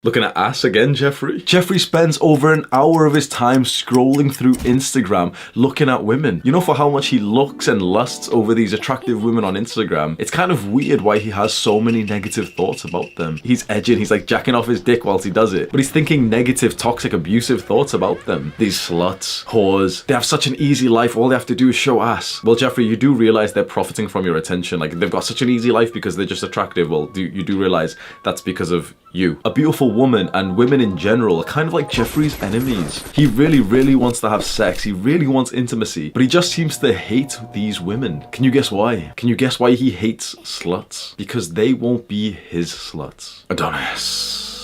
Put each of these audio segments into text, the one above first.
Looking at ass again, Jeffrey? Jeffrey spends over an hour of his time scrolling through Instagram looking at women. You know, for how much he looks and lusts over these attractive women on Instagram, it's kind of weird why he has so many negative thoughts about them. He's edging, he's like jacking off his dick whilst he does it, but he's thinking negative, toxic, abusive thoughts about them. These sluts, whores, they have such an easy life, all they have to do is show ass. Well, Jeffrey, you do realize they're profiting from your attention. Like, they've got such an easy life because they're just attractive. Well, you do realize that's because of you. A beautiful woman and women in general are kind of like Jeffrey's enemies. He really wants to have sex, he really wants intimacy, but he just seems to hate these women. Can you guess why? Can you guess why he hates sluts? Because they won't be his sluts. Adonis.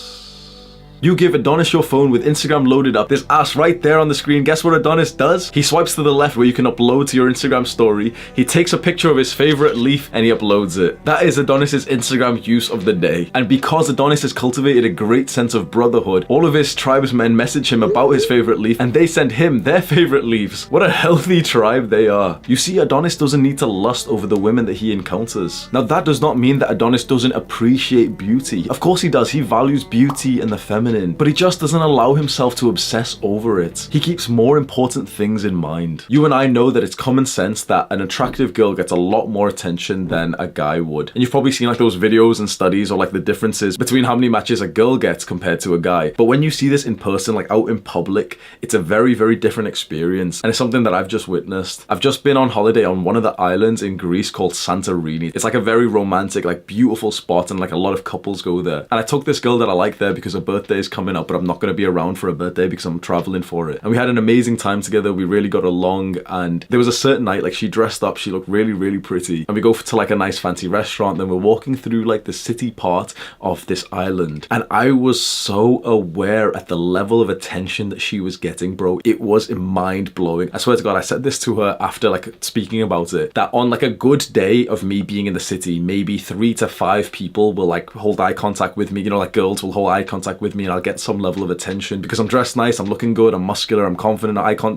You give Adonis your phone with Instagram loaded up, there's ass right there on the screen. Guess what Adonis does? He swipes to the left where you can upload to your Instagram story. He takes a picture of his favorite leaf and he uploads it. That is Adonis's Instagram use of the day. And because Adonis has cultivated a great sense of brotherhood, all of his tribesmen message him about his favorite leaf and they send him their favorite leaves. What a healthy tribe they are. You see, Adonis doesn't need to lust over the women that he encounters. Now, that does not mean that Adonis doesn't appreciate beauty. Of course he does. He values beauty and the feminine, but he just doesn't allow himself to obsess over it. He keeps more important things in mind. You and I know that it's common sense that an attractive girl gets a lot more attention than a guy would. And you've probably seen like those videos and studies or like the differences between how many matches a girl gets compared to a guy. But when you see this in person, like out in public, it's a very different experience. And it's something that I've just witnessed. I've just been on holiday on one of the islands in Greece called Santorini. It's like a very romantic, like beautiful spot, and like a lot of couples go there. And I took this girl that I like there because her birthday is coming up, but I'm not going to be around for her birthday because I'm traveling for it. And we had an amazing time together. We really got along, and there was a certain night, like she dressed up, she looked really pretty, and we go to like a nice fancy restaurant. Then we're walking through like the city part of this island, and I was so aware at the level of attention that she was getting, bro. It was mind-blowing. I swear to God, I said this to her after like speaking about it, that on like a good day of me being in the city, maybe 3 to 5 people will like hold eye contact with me, you know, like girls will hold eye contact with me and I'll get some level of attention because I'm dressed nice, I'm looking good, I'm muscular, I'm confident.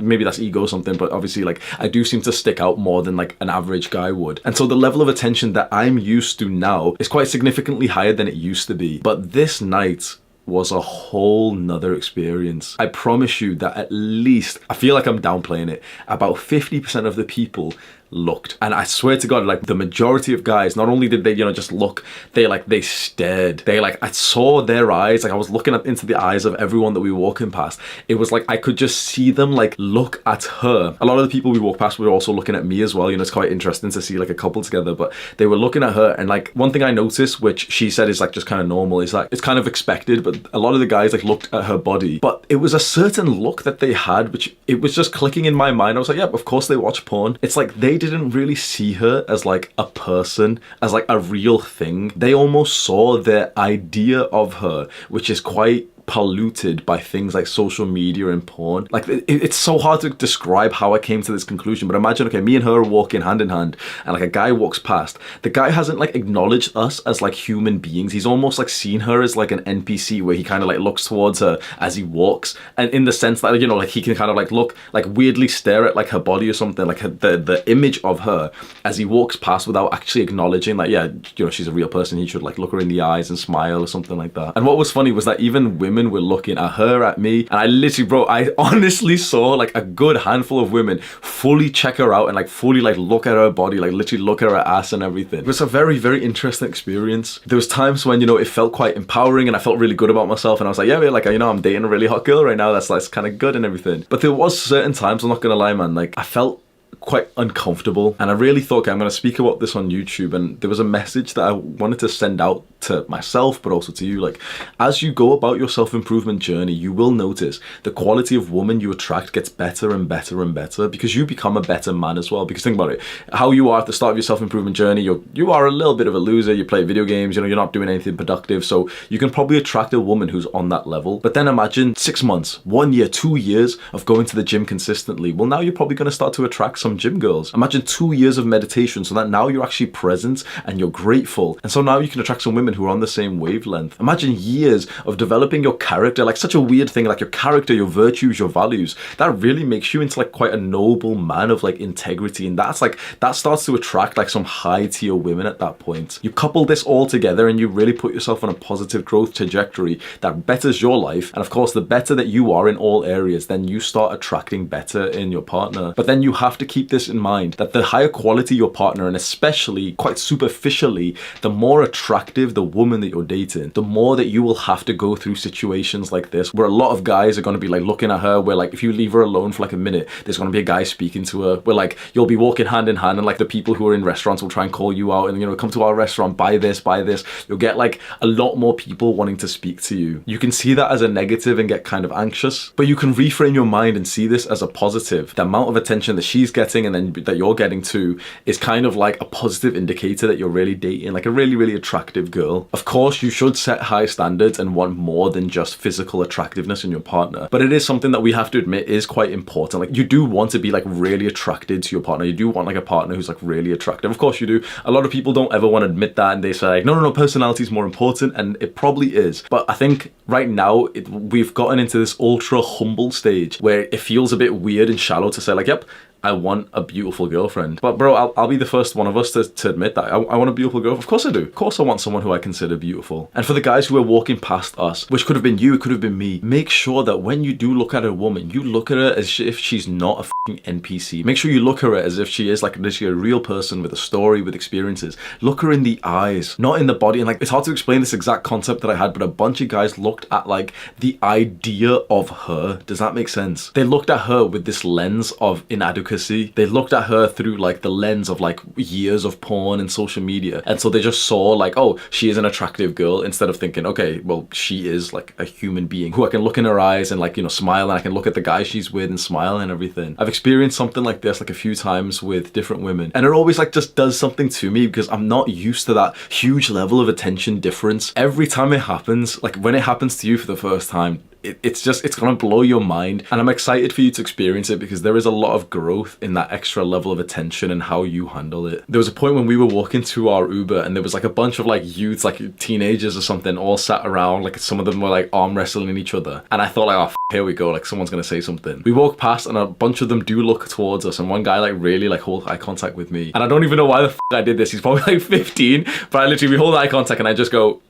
Maybe that's ego or something, but obviously like I do seem to stick out more than like an average guy would. And so the level of attention that I'm used to now is quite significantly higher than it used to be. But this night was a whole nother experience. I promise you that at least, I feel like I'm downplaying it, about 50% of the people looked. And I swear to God, like the majority of guys, not only did they, you know, just look, they stared. I saw their eyes, like I was looking into the eyes of everyone that we were walking past. It was like I could just see them like look at her. A lot of the people we walked past were also looking at me as well. You know, it's quite interesting to see like a couple together, but they were looking at her. And like one thing I noticed, which she said is like just kind of normal, is like it's kind of expected, but a lot of the guys like looked at her body. But it was a certain look that they had, which it was just clicking in my mind. I was like, yeah, of course they watch porn. It's like they didn't really see her as like a person, as like a real thing. They almost saw their idea of her, which is quite polluted by things like social media and porn. Like it's so hard to describe how I came to this conclusion, but imagine, okay, me and her are walking hand in hand and like a guy walks past. The guy hasn't like acknowledged us as like human beings. He's almost like seen her as like an NPC where he kind of like looks towards her as he walks, and in the sense that, you know, like he can kind of like look, like weirdly stare at like her body or something, like the image of her as he walks past without actually acknowledging like, yeah, you know, she's a real person. He should like look her in the eyes and smile or something like that. And what was funny was that even women were looking at her, at me, and I literally, bro, I honestly saw like a good handful of women fully check her out and like fully like look at her body, like literally look at her ass and everything. It was a very interesting experience. There was times when, you know, it felt quite empowering and I felt really good about myself, and I was like, yeah, like, you know, I'm dating a really hot girl right now, that's kind of good and everything. But there was certain times, I'm not gonna lie, man, like I felt quite uncomfortable, and I really thought, okay, I'm going to speak about this on YouTube, and there was a message that I wanted to send out to myself but also to you. Like, as you go about your self-improvement journey, you will notice the quality of woman you attract gets better and better and better because you become a better man as well. Because think about it, how you are at the start of your self-improvement journey, you are a little bit of a loser, you play video games, you know, you're not doing anything productive, so you can probably attract a woman who's on that level. But then imagine 6 months, 1 year, 2 years of going to the gym consistently. Well, now you're probably going to start to attract attract some gym girls. Imagine 2 years of meditation so that now you're actually present and you're grateful. And so now you can attract some women who are on the same wavelength. Imagine years of developing your character, like such a weird thing, like your character, your virtues, your values. That really makes you into like quite a noble man of like integrity. And that's like, that starts to attract like some high tier women at that point. You couple this all together and you really put yourself on a positive growth trajectory that betters your life. And of course, the better that you are in all areas, then you start attracting better in your partner. But then you have to keep this in mind, that the higher quality your partner, and especially quite superficially, the more attractive the woman that you're dating, the more that you will have to go through situations like this, where a lot of guys are going to be like looking at her, where like if you leave her alone for like a minute, there's going to be a guy speaking to her, where like you'll be walking hand in hand, and like the people who are in restaurants will try and call you out and, you know, come to our restaurant, buy this, buy this. You'll get like a lot more people wanting to speak to you. You can see that as a negative and get kind of anxious, but you can reframe your mind and see this as a positive. The amount of attention that she's getting and then that you're getting too is kind of like a positive indicator that you're really dating like a really, really attractive girl. Of course, you should set high standards and want more than just physical attractiveness in your partner, but it is something that we have to admit is quite important. Like, you do want to be like really attracted to your partner. You do want like a partner who's like really attractive. Of course you do. A lot of people don't ever want to admit that, and they say like, no, personality is more important, and it probably is. But I think right now we've gotten into this ultra humble stage where it feels a bit weird and shallow to say like, yep, I want a beautiful girlfriend. But bro, I'll be the first one of us to admit that. I want a beautiful girl. Of course I do. Of course I want someone who I consider beautiful. And for the guys who are walking past us, which could have been you, it could have been me, make sure that when you do look at a woman, you look at her as if she's not a fucking NPC. Make sure you look at her as if she is like literally a real person with a story, with experiences. Look her in the eyes, not in the body. And like, it's hard to explain this exact concept that I had, but a bunch of guys looked at like the idea of her. Does that make sense? They looked at her with this lens of inadequacy. They looked at her through like the lens of like years of porn and social media, and so they just saw like, oh, she is an attractive girl, instead of thinking, okay, well, she is like a human being who I can look in her eyes and like, you know, smile, and I can look at the guy she's with and smile and everything. I've experienced something like this like a few times with different women, and it always like just does something to me because I'm not used to that huge level of attention difference. Every time it happens, like when it happens to you for the first time, it's gonna blow your mind, and I'm excited for you to experience it because there is a lot of growth in that extra level of attention and how you handle it. There was a point when we were walking to our Uber, and there was like a bunch of like youths, like teenagers or something, all sat around. Like some of them were like arm wrestling each other, and I thought like, oh, here we go, like someone's gonna say something. We walk past and a bunch of them do look towards us, and one guy like really like hold eye contact with me, and I don't even know why the I did this. He's probably like 15, but I literally, we hold eye contact and I just go,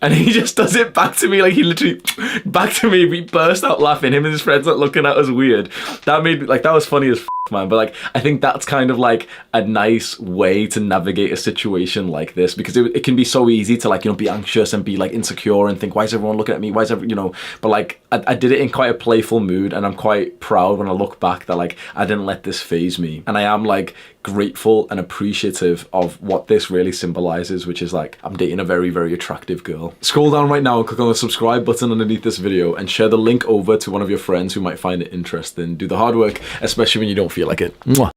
and he just does it back to me, like he literally back to me. We burst out laughing. Him and his friends like looking at us weird. That made me like, that was funny as man. But like, I think that's kind of like a nice way to navigate a situation like this, because it can be so easy to like, you know, be anxious and be like insecure and think, why is everyone looking at me? Why is everyone, you know? But like, I did it in quite a playful mood, and I'm quite proud when I look back that like I didn't let this phase me, and I am like grateful and appreciative of what this really symbolizes, which is like, I'm dating a very, very attractive girl. Scroll down right now and click on the subscribe button underneath this video and share the link over to one of your friends who might find it interesting. Do the hard work, especially when you don't feel like it. Mwah.